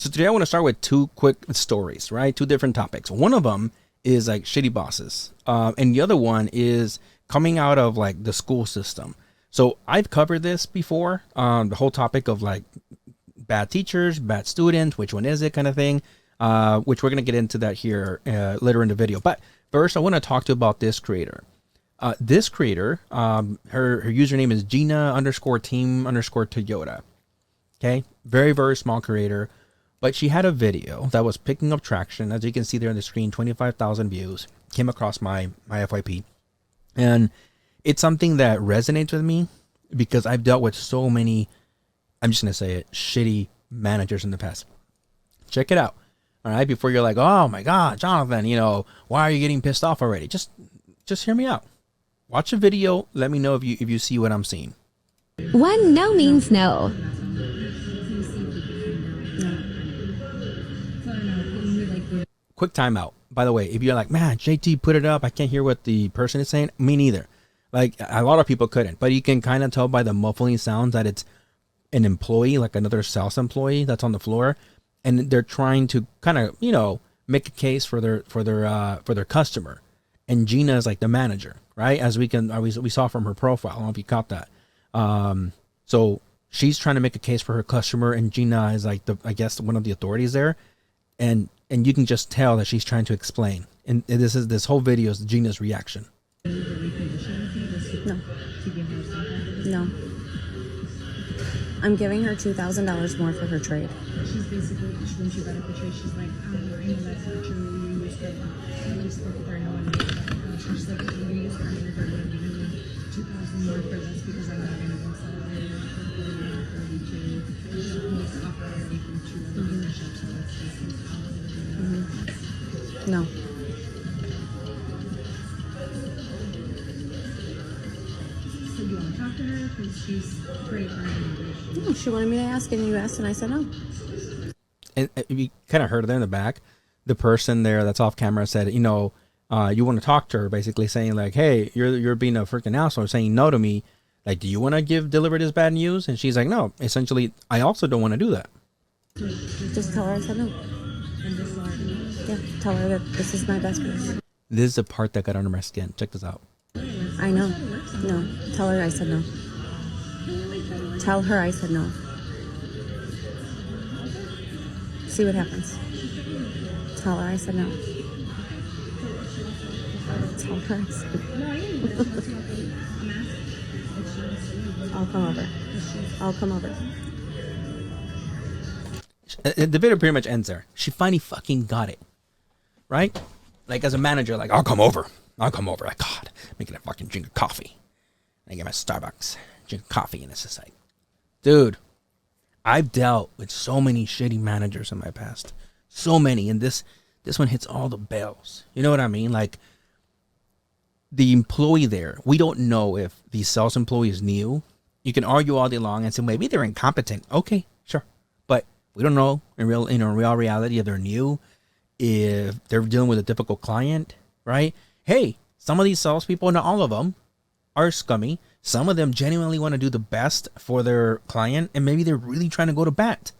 So today I want to start with two quick stories, right? Two different topics. One of them is like shitty bosses, and the other one is coming out of like the school system. So I've covered this before, the whole topic of like bad teachers, bad students, which one is it kind of thing, which we're going to get into that here later in the video. But first, I want to talk to you about this creator. This creator, her username is Gina_team_Toyota. Okay, very, very small creator. But she had a video that was picking up traction. As you can see there on the screen, 25,000 views. Came across my FYP. And it's something that resonates with me because I've dealt with so many, I'm just going to say it, shitty managers in the past. Check it out. All right, before you're like, oh my God, Jonathan, why are you getting pissed off already? Just hear me out. Watch a video. Let me know if you see what I'm seeing. One no means no. Quick timeout. By the way, if you're like, man, JT put it up, I can't hear what the person is saying. Me neither. Like a lot of people couldn't, but you can kind of tell by the muffling sounds that it's an employee, like another sales employee that's on the floor, and they're trying to kind of, make a case for their customer. And Gina is like the manager, right? As we saw from her profile. I don't know if you caught that. So she's trying to make a case for her customer, and Gina is like I guess one of the authorities there, and you can just tell that she's trying to explain. And this whole video is Gina's reaction. No. No. I'm giving her $2,000 more for her trade. She's basically, when she got up the trade, she's like, I know that's not true. You used to, you spoke with her, no one knows that. She's like, you used to earn over, I'm giving you 2,000 more for this because I'm not going to go sell it later for 40 or 32. She's supposed to offer already from two other dealerships, so that's just No. So you want to talk to her? Because she's pretty arguing. No, she wanted me to ask, and you asked, and I said no. And you kind of heard there in the back, the person there that's off camera said, you want to talk to her, basically saying like, hey, you're being a freaking asshole, saying no to me. Like, do you want to deliver this bad news? And she's like, no. Essentially, I also don't want to do that. Just tell her I said no. And just let her know. Yeah, tell her that this is my best piece. This is the part that got under my skin. Check this out. I know. No. Tell her I said no. Tell her I said no. See what happens. Tell her I said no. Tell her I said no. I'll come over. I'll come over. The video pretty much ends there. She finally fucking got it. Right? Like, as a manager, like, I'll come over. Like, God, making a fucking drink of coffee. I get my Starbucks, drink coffee, and it's just like, dude, I've dealt with so many shitty managers in my past. So many. And this one hits all the bells. You know what I mean? Like, the employee there, we don't know if the sales employee is new. You can argue all day long and say, maybe they're incompetent. Okay, sure. But we don't know in real reality if they're new, if they're dealing with a difficult client, right? Hey, some of these salespeople, not all of them, are scummy. Some of them genuinely want to do the best for their client, and maybe they're really trying to go to bat,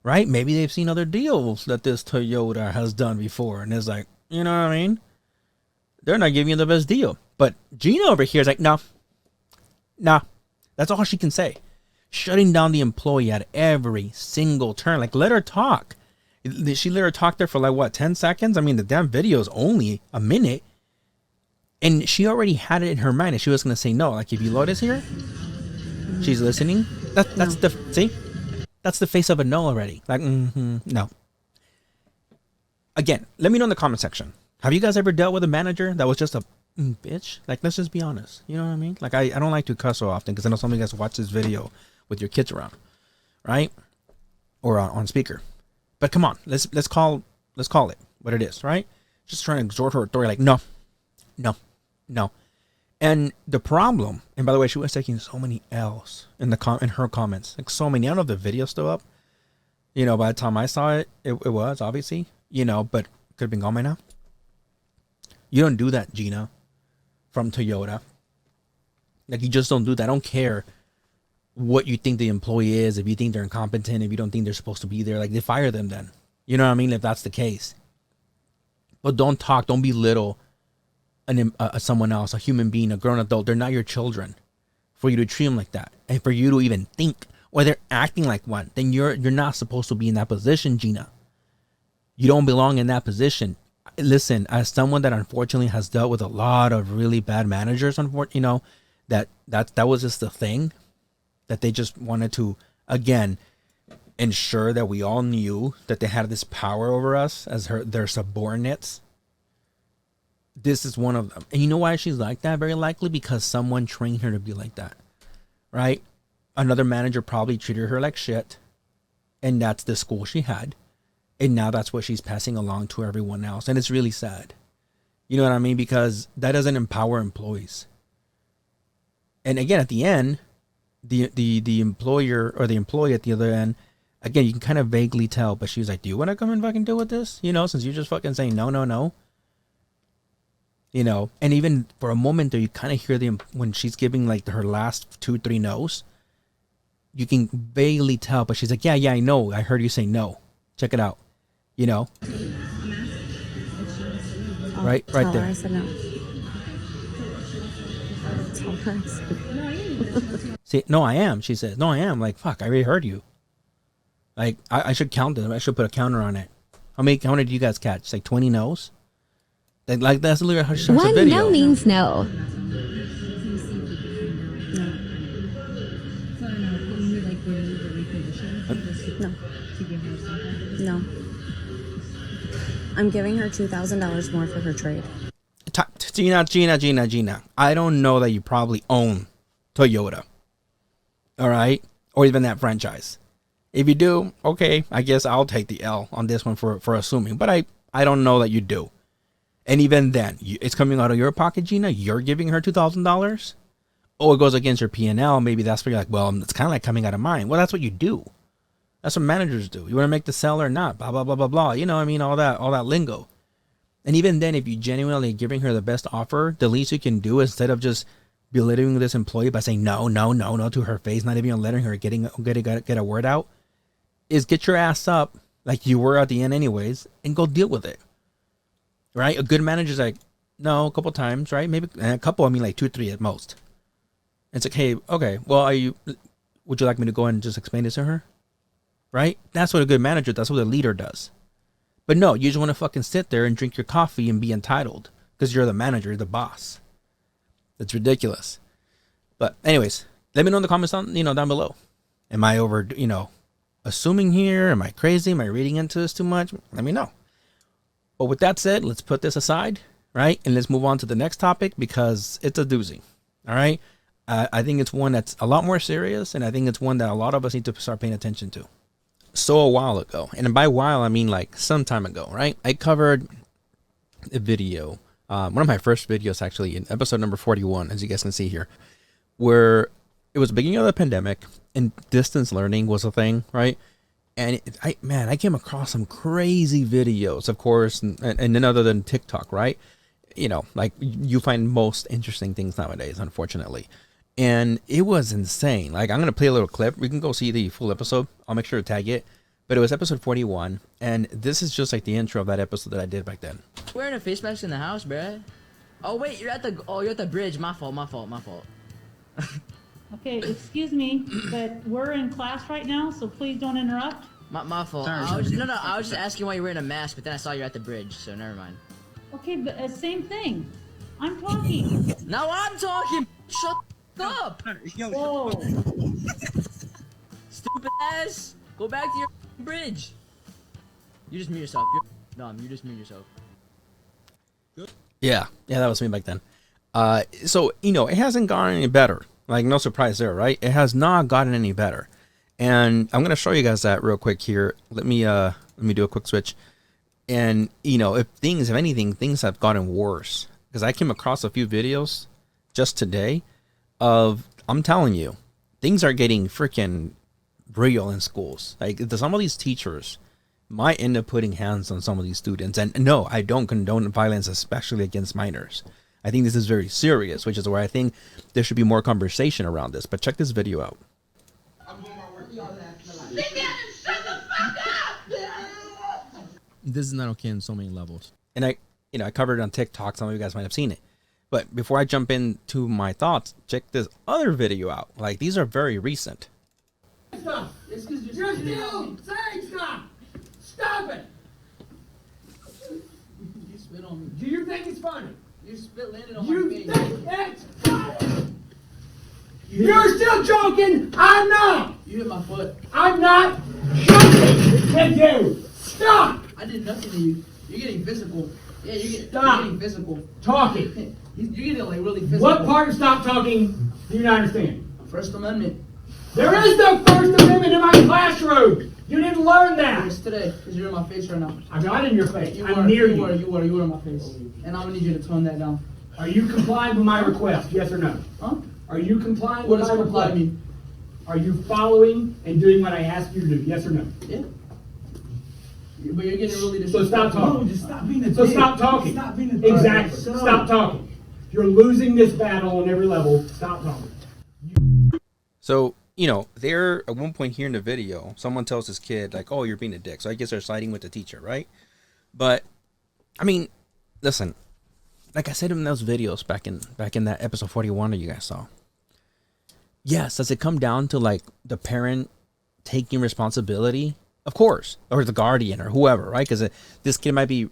right? Maybe they've seen other deals that this Toyota has done before, and it's like, you know what I mean? They're not giving you the best deal. But Gina over here is like, no. That's all she can say. Shutting down the employee at every single turn. Like, let her talk. She let her talk there for like, what, 10 seconds? I mean, the damn video is only a minute. And she already had it in her mind, and she was going to say no. Like, if you load this here, she's listening. That's the face of a no already. Like, no. Again, let me know in the comment section. Have you guys ever dealt with a manager that was just a bitch? Like, let's just be honest. You know what I mean? Like, I don't like to cuss so often because I know some of you guys watch this video with your kids around, right? Or on speaker. But come on, let's call it what it is, right? Just trying to exhort her authority, like, no. And the problem, and by the way, she was taking so many L's in her comments, like so many. I don't know if the video's still up. By the time I saw it, it was obviously, but could have been gone by now. You don't do that, Gina, from Toyota. Like, you just don't do that. I don't care what you think the employee is. If you think they're incompetent, if you don't think they're supposed to be there, like, they fire them then. You know what I mean? If that's the case. But don't belittle someone else, a human being, a grown adult. They're not your children for you to treat them like that. And for you to even think, or they're acting like one, then you're not supposed to be in that position, Gina. You don't belong in that position. Listen, as someone that unfortunately has dealt with a lot of really bad managers, unfortunately, you know, that was just the thing, that they just wanted to, again, ensure that we all knew that they had this power over us as their subordinates. This is one of them. And you know why she's like that? Very likely because someone trained her to be like that, right? Another manager probably treated her like shit, and that's the school she had. And now that's what she's passing along to everyone else. And it's really sad. You know what I mean? Because that doesn't empower employees. And again, at the end, the employer or the employee at the other end, again, you can kind of vaguely tell, but she was like, do you want to come and fucking deal with this? You know, since you're just fucking saying no, no, no. You know, and even for a moment there, you kind of hear when she's giving like her last 2-3 no's, you can vaguely tell, but she's like, yeah, I know. I heard you say no. Check it out. You know? Right Tell there. her I said no. Tell her I said no. See, no, I am. She says, no, I am. Like, fuck, I already heard you. Like, I should count them. I should put a counter on it. How many did you guys catch? Like 20 no's? Like that's literally how she starts the One video. no means no. No. I'm giving her $2,000 more for her trade. Gina. I don't know that you probably own Toyota. All right? Or even that franchise. If you do, okay, I guess I'll take the L on this one for assuming. But I don't know that you do. And even then, it's coming out of your pocket, Gina. You're giving her $2,000. Oh, it goes against your P&L. Maybe that's where you're like, well, it's kind of like coming out of mine. Well, that's what you do. That's what managers do. You want to make the sale or not? Blah, blah, blah, blah, blah. You know what I mean? All that lingo. And even then, if you genuinely giving her the best offer, the least you can do, instead of just belittling this employee by saying no to her face, not even letting her get a word out, is get your ass up like you were at the end anyways and go deal with it. Right? A good manager's like, no, a couple times, right? Maybe a couple, I mean like 2 or 3 at most. It's like, hey, okay, well, would you like me to go and just explain this to her? Right? That's what a good manager, that's what a leader does. But no, you just want to fucking sit there and drink your coffee and be entitled because you're the manager, you're the boss. That's ridiculous. But anyways, let me know in the comments down below. Am I over, assuming here? Am I crazy? Am I reading into this too much? Let me know. But with that said, let's put this aside, right? And let's move on to the next topic because it's a doozy. All right? I think it's one that's a lot more serious, and I think it's one that a lot of us need to start paying attention to. So a while ago, and by while I mean like some time ago, right? I covered a video, one of my first videos actually, in episode number 41, as you guys can see here, where it was the beginning of the pandemic and distance learning was a thing, right? And I came across some crazy videos, of course, and none other than TikTok, right? Like you find most interesting things nowadays, unfortunately. And it was insane. Like, I'm going to play a little clip. We can go see the full episode. I'll make sure to tag it. But it was episode 41. And this is just like the intro of that episode that I did back then. Wearing a face mask in the house, bruh. Oh, wait, you're at the bridge. My fault. Okay, excuse me, but we're in class right now, so please don't interrupt. My fault. I was just asking why you're wearing a mask, but then I saw you're at the bridge, so never mind. Okay, but same thing. I'm talking. Now I'm talking. Shut up. Whoa. Stupid ass. Go back to your bridge. You just mute yourself. You're dumb. You just mute yourself. Yeah, that was me back then. So, it hasn't gotten any better. Like, no surprise there, right? It has not gotten any better. And I'm going to show you guys that real quick here. Let me do a quick switch. And, if anything, things have gotten worse. Because I came across a few videos just today I'm telling you, things are getting freaking real in schools. Like, some of these teachers might end up putting hands on some of these students. And no, I don't condone violence, especially against minors. I think this is very serious, which is why I think there should be more conversation around this. But check this video out. This is not okay on so many levels. And I covered it on TikTok. Some of you guys might have seen it. But before I jump into my thoughts, check this other video out. Like, these are very recent. Stop! It's because you're still saying stop! Stop it! You spit on me. Do you think it's funny? Your spit landed on You my face. think it's funny? You're still joking! I'm not! You hit my foot. I'm not joking with you! Stop! I did nothing to you. You're getting physical. Yeah, Stop. you're getting physical. Talking. You're getting like really physical. What part of stop talking do you not understand? First Amendment. There is no First Amendment in my classroom! You didn't learn that! It's today, because you're in my face right now. I'm not in your face. You I'm were, near you you. were in my face. And I'm gonna need you to tone that down. Are you complying with my request? Yes or no? Huh? Are you complying What with does my comply request? mean? Are you following and doing what I asked you to do? Yes or no? Yeah. But you're getting really So stop talking. Just stop being a So dick. stop talking. Stop being a dick. Exactly. Shut up. Stop talking. You're losing this battle on every level. Stop talking. So, there at one point here in the video, someone tells this kid, like, oh, you're being a dick. So I guess they're siding with the teacher, right? But, I mean, listen, like I said in those videos back in that episode 41 that you guys saw. Yes, does it come down to, like, the parent taking responsibility? Of course. Or the guardian or whoever, right? Because this kid might be,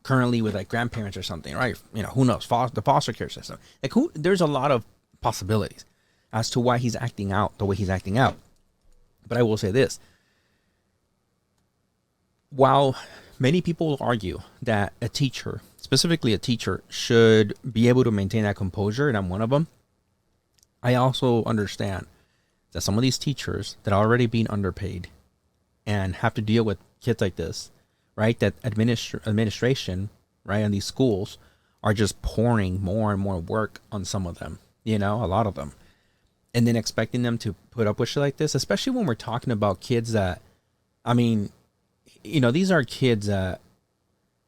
currently with, like, grandparents or something, right? Who knows? The foster care system. Like, there's a lot of possibilities as to why he's acting out the way he's acting out. But I will say this. While many people argue that a teacher, specifically a teacher, should be able to maintain that composure, and I'm one of them, I also understand that some of these teachers that are already being underpaid and have to deal with kids like this, right, that administration, right, and these schools are just pouring more and more work on some of them, a lot of them. And then expecting them to put up with shit like this, especially when we're talking about kids that, I mean, these are kids that,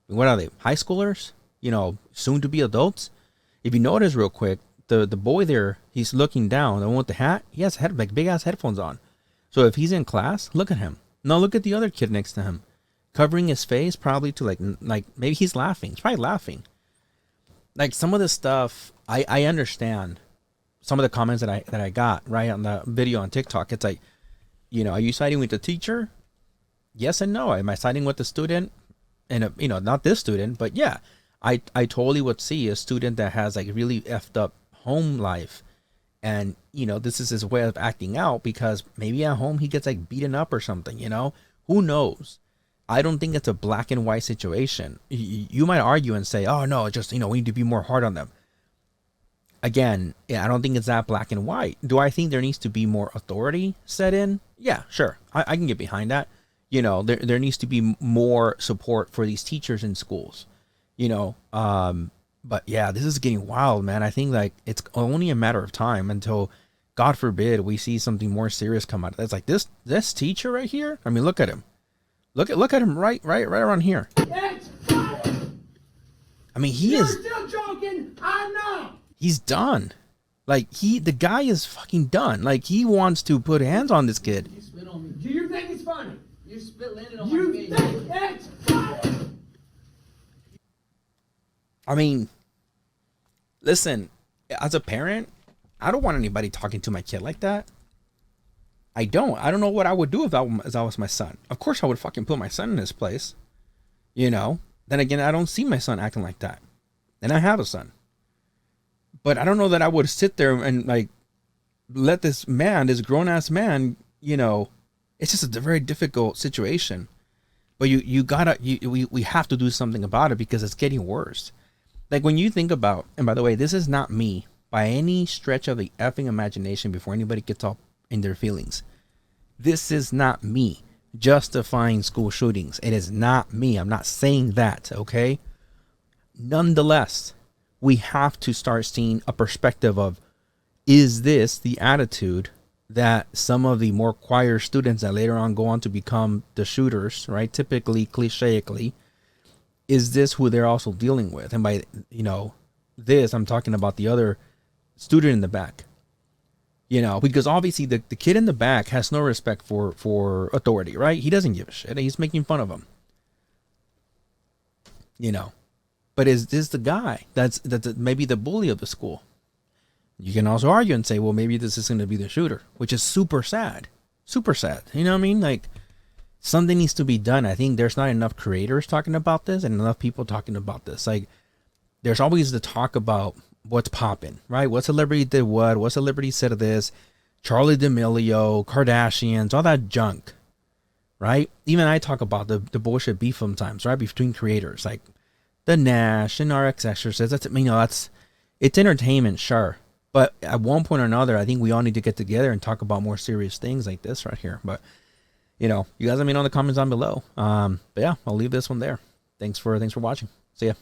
what are they, high schoolers? Soon to be adults? If you notice real quick, the boy there, he's looking down, the one with the hat, he has like big ass headphones on. So if he's in class, look at him. No, look at the other kid next to him, covering his face, probably to like maybe he's laughing. He's probably laughing. Like some of this stuff, I understand. Some of the comments that I got right on the video on TikTok, it's like, are you siding with the teacher? Yes and no. Am I siding with the student? And not this student, but yeah, I totally would see a student that has like really effed up home life, and this is his way of acting out because maybe at home he gets like beaten up or something. Who knows? I don't think it's a black and white situation. You might argue and say, oh no, just we need to be more hard on them. Again, yeah, I don't think it's that black and white. Do I think there needs to be more authority set in? Yeah, sure. I can get behind that. There needs to be more support for these teachers in schools. But yeah, this is getting wild, man. I think like it's only a matter of time until, God forbid, we see something more serious come out. It's like this teacher right here. I mean, look at him. Look at him right around here. It's funny! I mean, he You're is. still joking! I'm not! He's done. Like the guy is fucking done. Like he wants to put hands on this kid. You spit on me. Do you think it's funny? Your spit landed on You my face. think it's funny? I mean, listen, as a parent, I don't want anybody talking to my kid like that. I don't know what I would do if that was my son. Of course I would fucking put my son in his place. Then again, I don't see my son acting like that. And I have a son. But I don't know that I would sit there and like let this grown ass man, it's just a very difficult situation. But we have to do something about it because it's getting worse. Like when you think about, and by the way, this is not me by any stretch of the effing imagination before anybody gets all in their feelings. This is not me justifying school shootings. It is not me. I'm not saying that, okay? Nonetheless, we have to start seeing a perspective of, is this the attitude that some of the more choir students that later on go on to become the shooters, right? Typically, clicheically, is this who they're also dealing with? And by, this, I'm talking about the other student in the back. Because obviously the kid in the back has no respect for authority, right? He doesn't give a shit. He's making fun of him. you know. But is this the guy that's maybe the bully of the school? You can also argue and say, well, maybe this is going to be the shooter, which is super sad. Super sad. You know what I mean? Like, something needs to be done. I think there's not enough creators talking about this and enough people talking about this. Like, there's always the talk about what's popping, right? What celebrity did what celebrity said of this, Charlie D'Amelio, Kardashians, all that junk, right? Even I talk about the bullshit beef sometimes, right? Between creators, like the Nash and RX Exorcist. That's, you know, it's entertainment, sure. But at one point or another, I think we all need to get together and talk about more serious things like this right here. But, you know, you guys let me know in the comments down below. But yeah, I'll leave this one there. Thanks for watching. See ya.